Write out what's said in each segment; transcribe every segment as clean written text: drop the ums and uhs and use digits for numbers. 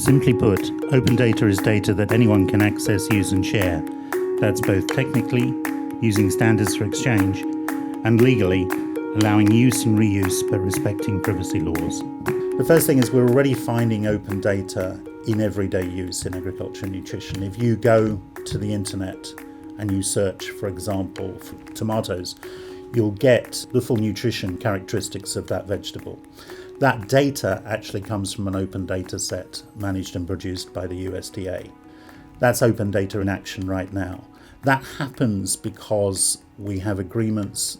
Simply put, open data is data that anyone can access, use and share. That's both technically, using standards for exchange, and legally, allowing use and reuse but respecting privacy laws. The first thing is we're already finding open data in everyday use in agriculture and nutrition. If you go to the internet and you search, for example, for tomatoes, you'll get the full nutrition characteristics of that vegetable. That data actually comes from an open data set managed and produced by the USDA. That's open data in action right now. That happens because we have agreements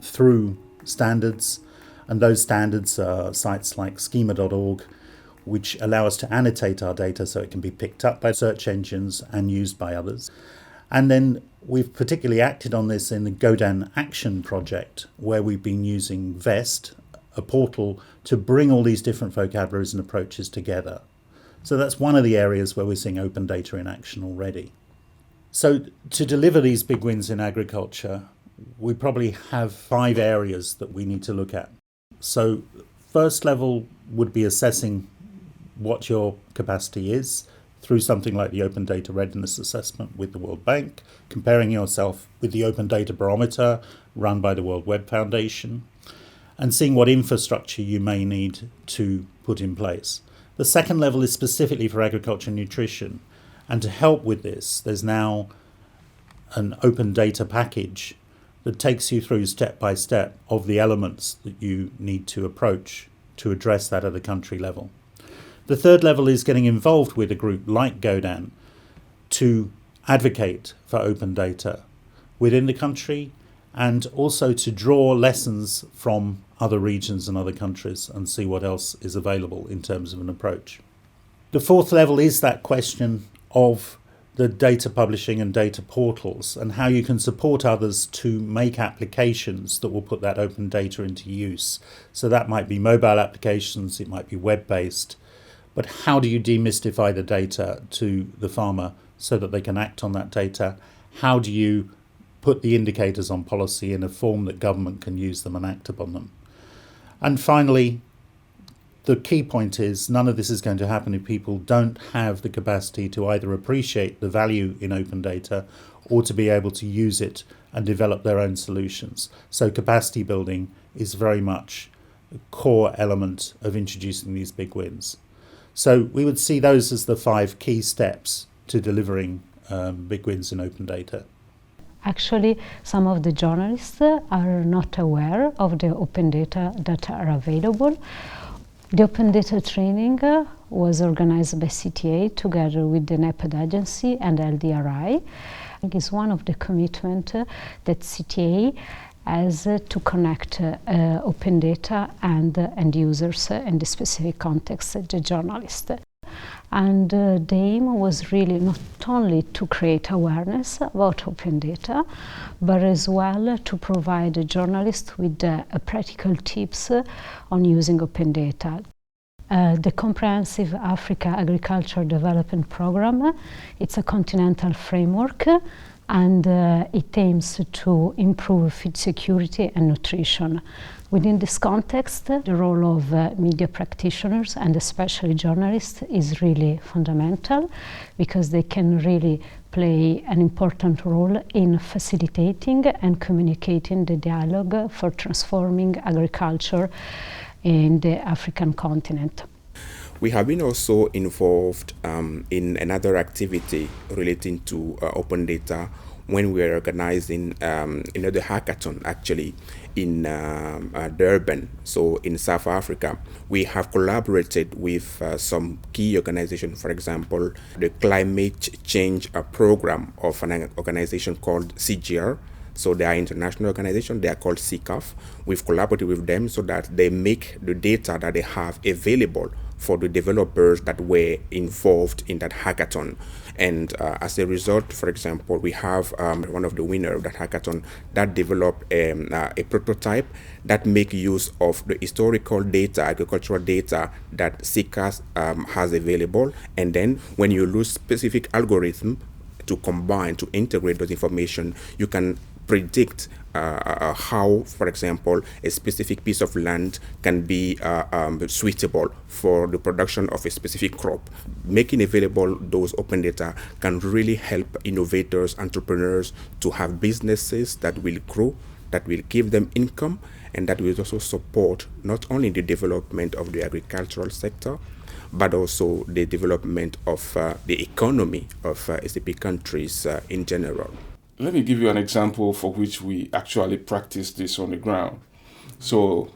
through standards, and those standards are sites like schema.org, which allow us to annotate our data so it can be picked up by search engines and used by others. And then we've particularly acted on this in the Godan Action project, where we've been using VEST, a portal, to bring all these different vocabularies and approaches together. So that's one of the areas where we're seeing open data in action already. So to deliver these big wins in agriculture, we probably have 5 areas that we need to look at. So first level would be assessing what your capacity is through something like the Open Data Readiness Assessment with the World Bank, comparing yourself with the Open Data Barometer run by the World Web Foundation, and seeing what infrastructure you may need to put in place. The second level is specifically for agriculture and nutrition, and to help with this, there's now an open data package that takes you through step by step of the elements that you need to approach to address that at the country level. The third level is getting involved with a group like Godan to advocate for open data within the country, and also to draw lessons from other regions and other countries and see what else is available in terms of an approach. The fourth level is that question of the data publishing and data portals and how you can support others to make applications that will put that open data into use. So that might be mobile applications, it might be web-based, but how do you demystify the data to the farmer so that they can act on that data? How do you put the indicators on policy in a form that government can use them and act upon them? And finally, the key point is none of this is going to happen if people don't have the capacity to either appreciate the value in open data or to be able to use it and develop their own solutions. So capacity building is very much a core element of introducing these big wins. So we would see those as the 5 key steps to delivering big wins in open data. Actually, some of the journalists are not aware of the open data that are available. The open data training was organized by CTA together with the NEPAD agency and LDRI. It is one of the commitments that CTA has to connect open data and end users in the specific context, the journalists. And the aim was really not only to create awareness about open data, but as well to provide the journalists with practical tips on using open data. The Comprehensive Africa Agriculture Development Program, it's a continental framework, and it aims to improve food security and nutrition. Within this context, the role of media practitioners and especially journalists is really fundamental, because they can really play an important role in facilitating and communicating the dialogue for transforming agriculture in the African continent. We have been also involved in another activity relating to open data when we were organizing the hackathon actually in Durban, so in South Africa. We have collaborated with some key organizations, for example, the Climate Change Program of an organization called CGR. So they are international organization, they are called CCAF. We've collaborated with them so that they make the data that they have available for the developers that were involved in that hackathon. And as a result, for example, we have one of the winners of that hackathon that developed a prototype that make use of the historical data, agricultural data that CCAF has available. And then when you use specific algorithm to combine, to integrate those information, you can predict how, for example, a specific piece of land can be suitable for the production of a specific crop. Making available those open data can really help innovators, entrepreneurs to have businesses that will grow, that will give them income, and that will also support not only the development of the agricultural sector, but also the development of the economy of SAP countries in general. Let me give you an example for which we actually practice this on the ground. So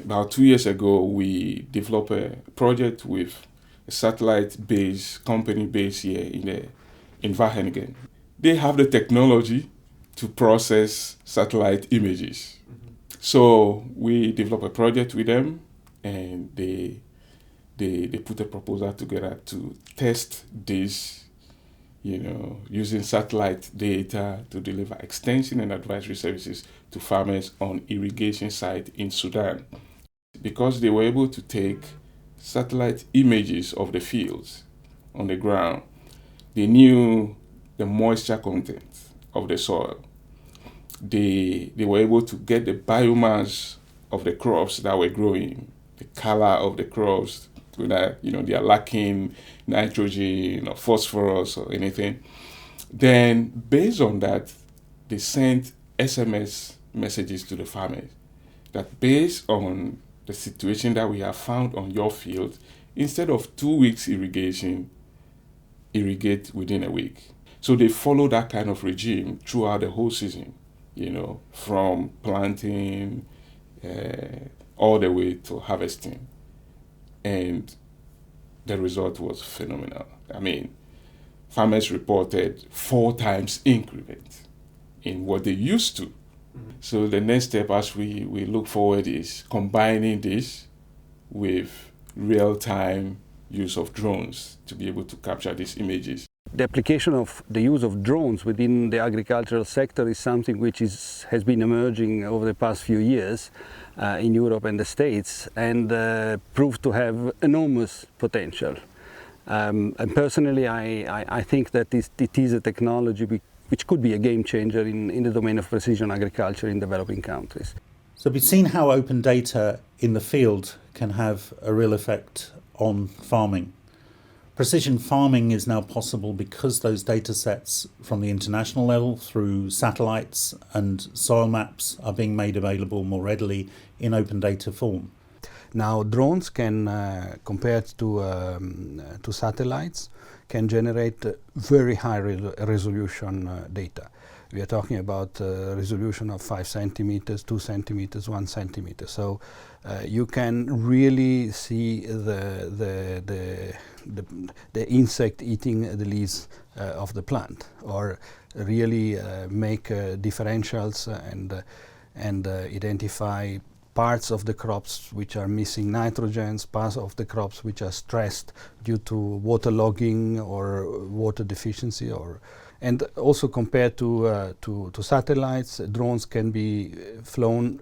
about 2 years ago, we developed a project with a satellite-based company based here in Wageningen. They have the technology to process satellite images. So we developed a project with them, and they put a proposal together to test this, using satellite data to deliver extension and advisory services to farmers on irrigation sites in Sudan. Because they were able to take satellite images of the fields on the ground, they knew the moisture content of the soil. They were able to get the biomass of the crops that were growing, the color of the crops, whether they are lacking nitrogen or phosphorus or anything. Then based on that, they sent SMS messages to the farmers that based on the situation that we have found on your field, instead of 2 weeks irrigation, irrigate within a week. So they follow that kind of regime throughout the whole season, from planting all the way to harvesting. And the result was phenomenal. I mean, farmers reported 4 times increment in what they used to. So the next step as we look forward is combining this with real-time use of drones to be able to capture these images. The application of the use of drones within the agricultural sector is something which has been emerging over the past few years in Europe and the States, and proved to have enormous potential. And personally, I think that it is a technology which could be a game changer in the domain of precision agriculture in developing countries. So we've seen how open data in the field can have a real effect on farming. Precision farming is now possible because those data sets from the international level through satellites and soil maps are being made available more readily in open data form. Now drones can, compared to satellites, can generate very high resolution data. We are talking about resolution of 5 centimeters, 2 centimeters, 1 centimeter. So you can really see the insect eating the leaves of the plant, or really make differentials and identify parts of the crops which are missing nitrogens, parts of the crops which are stressed due to waterlogging or water deficiency, and also compared to satellites, drones can be flown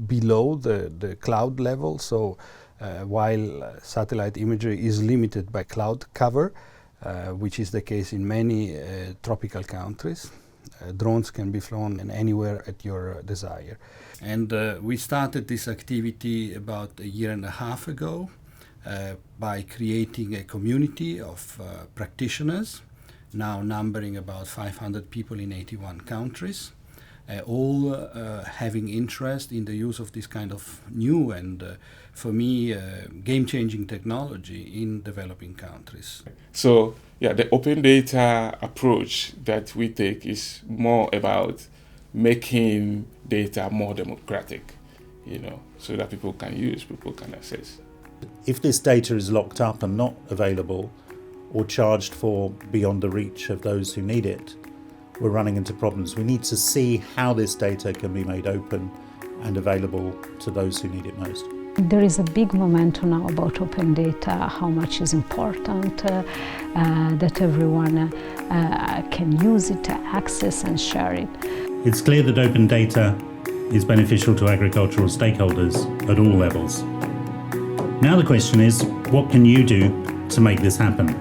below the cloud level. So while satellite imagery is limited by cloud cover, which is the case in many tropical countries, drones can be flown anywhere at your desire. And we started this activity about 1.5 years ago by creating a community of practitioners, now numbering about 500 people in 81 countries, all having interest in the use of this kind of new and, for me, game-changing technology in developing countries. So, the open data approach that we take is more about making data more democratic, so that people can use, people can access. If this data is locked up and not available, or charged for beyond the reach of those who need it, we're running into problems. We need to see how this data can be made open and available to those who need it most. There is a big momentum now about open data, how much is important, that everyone can use it, access and share it. It's clear that open data is beneficial to agricultural stakeholders at all levels. Now the question is, what can you do to make this happen?